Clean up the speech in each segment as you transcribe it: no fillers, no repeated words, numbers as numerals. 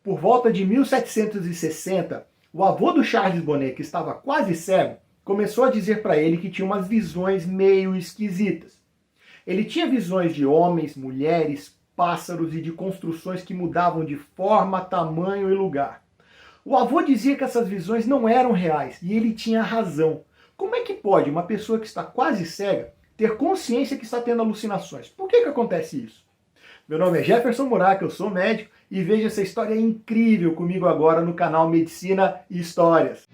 Por volta de 1760, o avô do Charles Bonnet, que estava quase cego, começou a dizer para ele que tinha umas visões meio esquisitas. Ele tinha visões de homens, mulheres, pássaros e de construções que mudavam de forma, tamanho e lugar. O avô dizia que essas visões não eram reais e ele tinha razão. Como é que pode uma pessoa que está quase cega ter consciência que está tendo alucinações? Por que acontece isso? Meu nome é Jefferson Muraca, eu sou médico e veja essa história incrível comigo agora no canal Medicina e Histórias.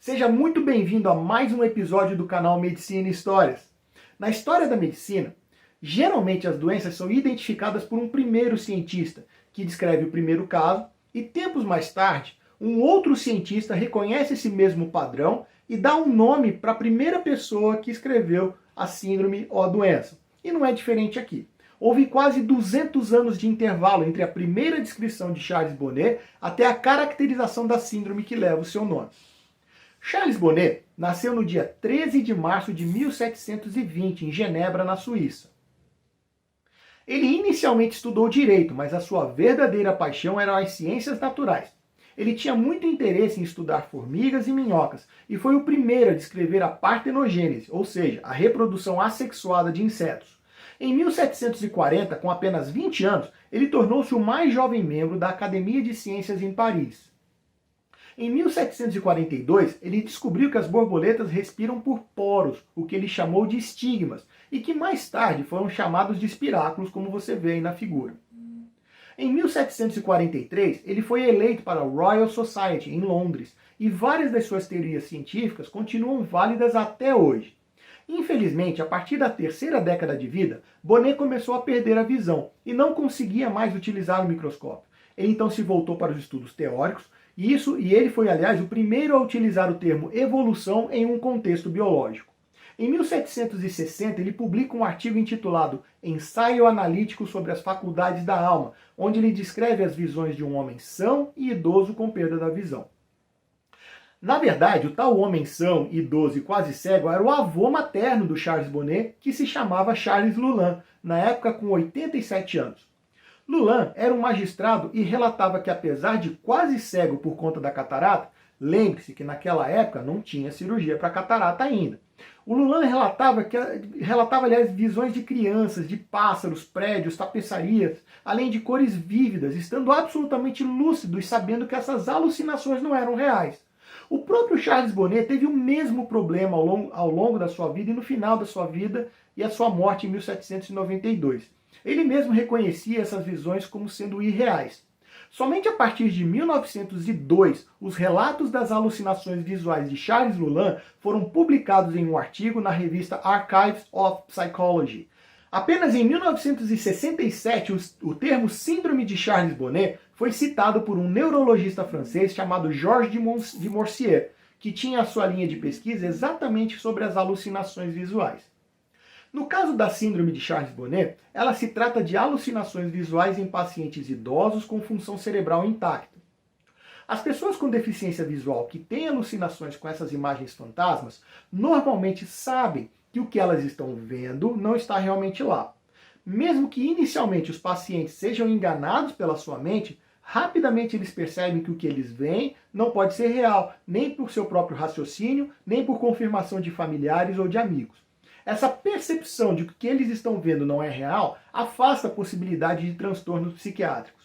Seja muito bem-vindo a mais um episódio do canal Medicina e Histórias. Na história da medicina, geralmente as doenças são identificadas por um primeiro cientista, que descreve o primeiro caso, e tempos mais tarde, um outro cientista reconhece esse mesmo padrão e dá um nome para a primeira pessoa que escreveu a síndrome ou a doença. E não é diferente aqui. Houve quase 200 anos de intervalo entre a primeira descrição de Charles Bonnet até a caracterização da síndrome que leva o seu nome. Charles Bonnet nasceu no dia 13 de março de 1720, em Genebra, na Suíça. Ele inicialmente estudou direito, mas a sua verdadeira paixão eram as ciências naturais. Ele tinha muito interesse em estudar formigas e minhocas, e foi o primeiro a descrever a partenogênese, ou seja, a reprodução assexuada de insetos. Em 1740, com apenas 20 anos, ele tornou-se o mais jovem membro da Academia de Ciências em Paris. Em 1742, ele descobriu que as borboletas respiram por poros, o que ele chamou de estigmas, e que mais tarde foram chamados de espiráculos, como você vê aí na figura. Em 1743, ele foi eleito para a Royal Society, em Londres, e várias das suas teorias científicas continuam válidas até hoje. Infelizmente, a partir da terceira década de vida, Bonnet começou a perder a visão e não conseguia mais utilizar o microscópio. Ele então se voltou para os estudos teóricos, e ele foi, aliás, o primeiro a utilizar o termo evolução em um contexto biológico. Em 1760, ele publica um artigo intitulado Ensaio Analítico sobre as Faculdades da Alma, onde ele descreve as visões de um homem são e idoso com perda da visão. Na verdade, o tal homem são, idoso e quase cego era o avô materno do Charles Bonnet, que se chamava Charles Loulan, na época com 87 anos. Loulan era um magistrado e relatava que, apesar de quase cego por conta da catarata, lembre-se que naquela época não tinha cirurgia para catarata ainda. O Loulan relatava, aliás, visões de crianças, de pássaros, prédios, tapeçarias, além de cores vívidas, estando absolutamente lúcido e sabendo que essas alucinações não eram reais. O próprio Charles Bonnet teve o mesmo problema ao longo da sua vida e no final da sua vida e a sua morte em 1792. Ele mesmo reconhecia essas visões como sendo irreais. Somente a partir de 1902, os relatos das alucinações visuais de Charles Loulan foram publicados em um artigo na revista Archives of Psychology. Apenas em 1967, o termo Síndrome de Charles Bonnet foi citado por um neurologista francês chamado Georges de Morsier, que tinha a sua linha de pesquisa exatamente sobre as alucinações visuais. No caso da síndrome de Charles Bonnet, ela se trata de alucinações visuais em pacientes idosos com função cerebral intacta. As pessoas com deficiência visual que têm alucinações com essas imagens fantasmas, normalmente sabem que o que elas estão vendo não está realmente lá. Mesmo que inicialmente os pacientes sejam enganados pela sua mente, rapidamente eles percebem que o que eles veem não pode ser real, nem por seu próprio raciocínio, nem por confirmação de familiares ou de amigos. Essa percepção de que o que eles estão vendo não é real afasta a possibilidade de transtornos psiquiátricos.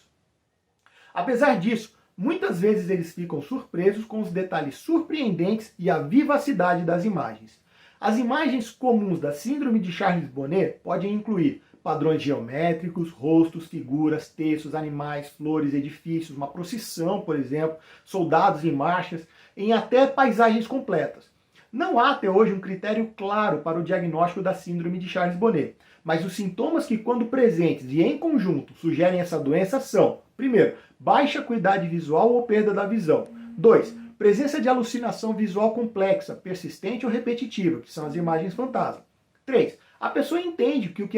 Apesar disso, muitas vezes eles ficam surpresos com os detalhes surpreendentes e a vivacidade das imagens. As imagens comuns da síndrome de Charles Bonnet podem incluir padrões geométricos, rostos, figuras, textos, animais, flores, edifícios, uma procissão, por exemplo, soldados em marchas, em até paisagens completas. Não há até hoje um critério claro para o diagnóstico da síndrome de Charles Bonnet, mas os sintomas que, quando presentes e em conjunto, sugerem essa doença são: primeiro, baixa acuidade visual ou perda da visão. 2. Presença de alucinação visual complexa, persistente ou repetitiva, que são as imagens fantasma. 3. A pessoa entende que o que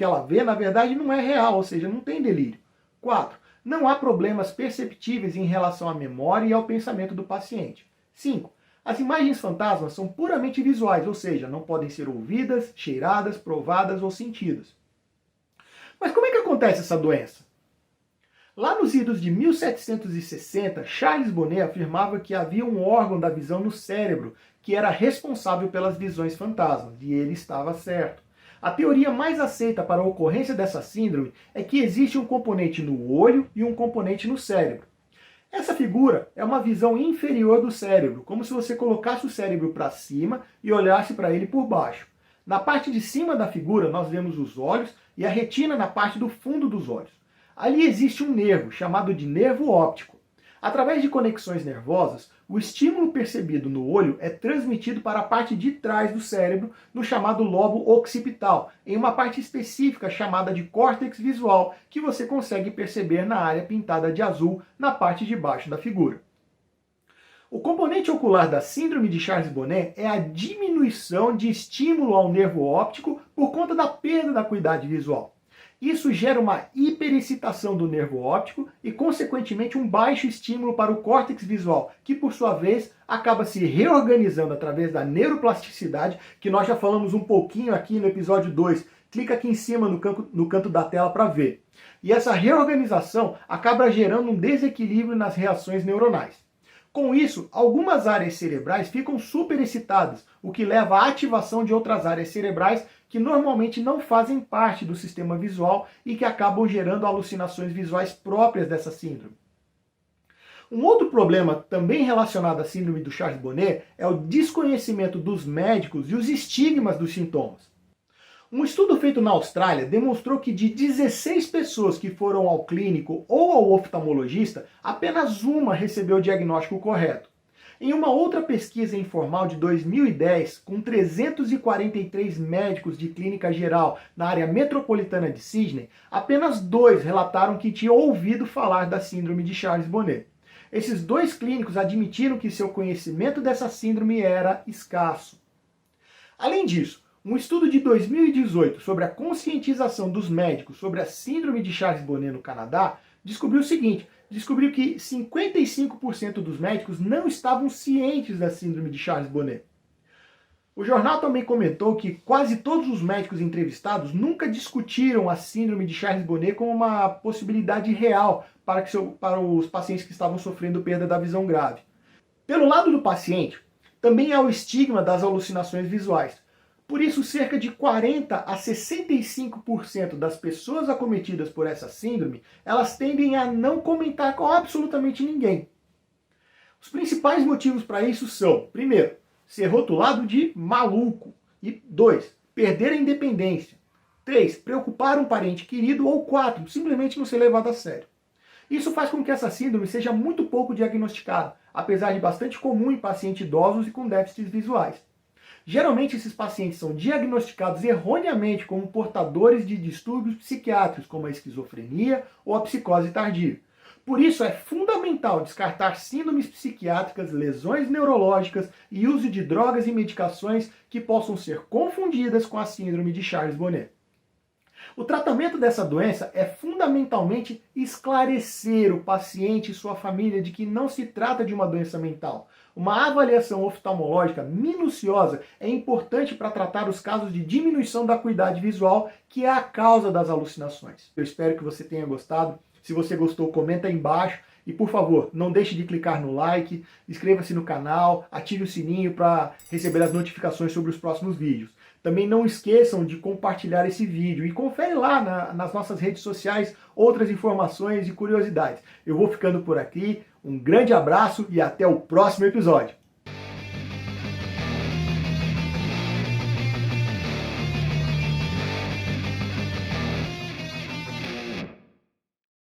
ela vê, na verdade, não é real, ou seja, não tem delírio. 4. Não há problemas perceptíveis em relação à memória e ao pensamento do paciente. 5. As imagens fantasmas são puramente visuais, ou seja, não podem ser ouvidas, cheiradas, provadas ou sentidas. Mas como é que acontece essa doença? Lá nos idos de 1760, Charles Bonnet afirmava que havia um órgão da visão no cérebro que era responsável pelas visões fantasmas, e ele estava certo. A teoria mais aceita para a ocorrência dessa síndrome é que existe um componente no olho e um componente no cérebro. Essa figura é uma visão inferior do cérebro, como se você colocasse o cérebro para cima e olhasse para ele por baixo. Na parte de cima da figura nós vemos os olhos e a retina na parte do fundo dos olhos. Ali existe um nervo, chamado de nervo óptico. Através de conexões nervosas, o estímulo percebido no olho é transmitido para a parte de trás do cérebro, no chamado lobo occipital, em uma parte específica chamada de córtex visual, que você consegue perceber na área pintada de azul, na parte de baixo da figura. O componente ocular da síndrome de Charles-Bonnet é a diminuição de estímulo ao nervo óptico por conta da perda da acuidade visual. Isso gera uma hiperexcitação do nervo óptico e, consequentemente, um baixo estímulo para o córtex visual, que, por sua vez, acaba se reorganizando através da neuroplasticidade, que nós já falamos um pouquinho aqui no episódio 2. Clica aqui em cima no canto da tela para ver. E essa reorganização acaba gerando um desequilíbrio nas reações neuronais. Com isso, algumas áreas cerebrais ficam superexcitadas, o que leva à ativação de outras áreas cerebrais que normalmente não fazem parte do sistema visual e que acabam gerando alucinações visuais próprias dessa síndrome. Um outro problema também relacionado à síndrome do Charles-Bonnet é o desconhecimento dos médicos e os estigmas dos sintomas. Um estudo feito na Austrália demonstrou que de 16 pessoas que foram ao clínico ou ao oftalmologista, apenas uma recebeu o diagnóstico correto. Em uma outra pesquisa informal de 2010, com 343 médicos de clínica geral na área metropolitana de Sydney, apenas 2 relataram que tinham ouvido falar da síndrome de Charles-Bonnet. Esses 2 clínicos admitiram que seu conhecimento dessa síndrome era escasso. Além disso, um estudo de 2018 sobre a conscientização dos médicos sobre a síndrome de Charles-Bonnet no Canadá descobriu o seguinte: descobriu que 55% dos médicos não estavam cientes da síndrome de Charles-Bonnet. O jornal também comentou que quase todos os médicos entrevistados nunca discutiram a síndrome de Charles-Bonnet como uma possibilidade real para os pacientes que estavam sofrendo perda da visão grave. Pelo lado do paciente, também há o estigma das alucinações visuais. Por isso, cerca de 40 a 65% das pessoas acometidas por essa síndrome, elas tendem a não comentar com absolutamente ninguém. Os principais motivos para isso são, primeiro, ser rotulado de maluco. E 2, perder a independência. 3, preocupar um parente querido. Ou 4, simplesmente não ser levado a sério. Isso faz com que essa síndrome seja muito pouco diagnosticada, apesar de bastante comum em pacientes idosos e com déficits visuais. Geralmente esses pacientes são diagnosticados erroneamente como portadores de distúrbios psiquiátricos, como a esquizofrenia ou a psicose tardia. Por isso é fundamental descartar síndromes psiquiátricas, lesões neurológicas e uso de drogas e medicações que possam ser confundidas com a síndrome de Charles-Bonnet. O tratamento dessa doença é fundamentalmente esclarecer o paciente e sua família de que não se trata de uma doença mental. Uma avaliação oftalmológica minuciosa é importante para tratar os casos de diminuição da acuidade visual, que é a causa das alucinações. Eu espero que você tenha gostado. Se você gostou, comenta aí embaixo. E, por favor, não deixe de clicar no like, inscreva-se no canal, ative o sininho para receber as notificações sobre os próximos vídeos. Também não esqueçam de compartilhar esse vídeo e confere lá nas nossas redes sociais outras informações e curiosidades. Eu vou ficando por aqui, um grande abraço e até o próximo episódio.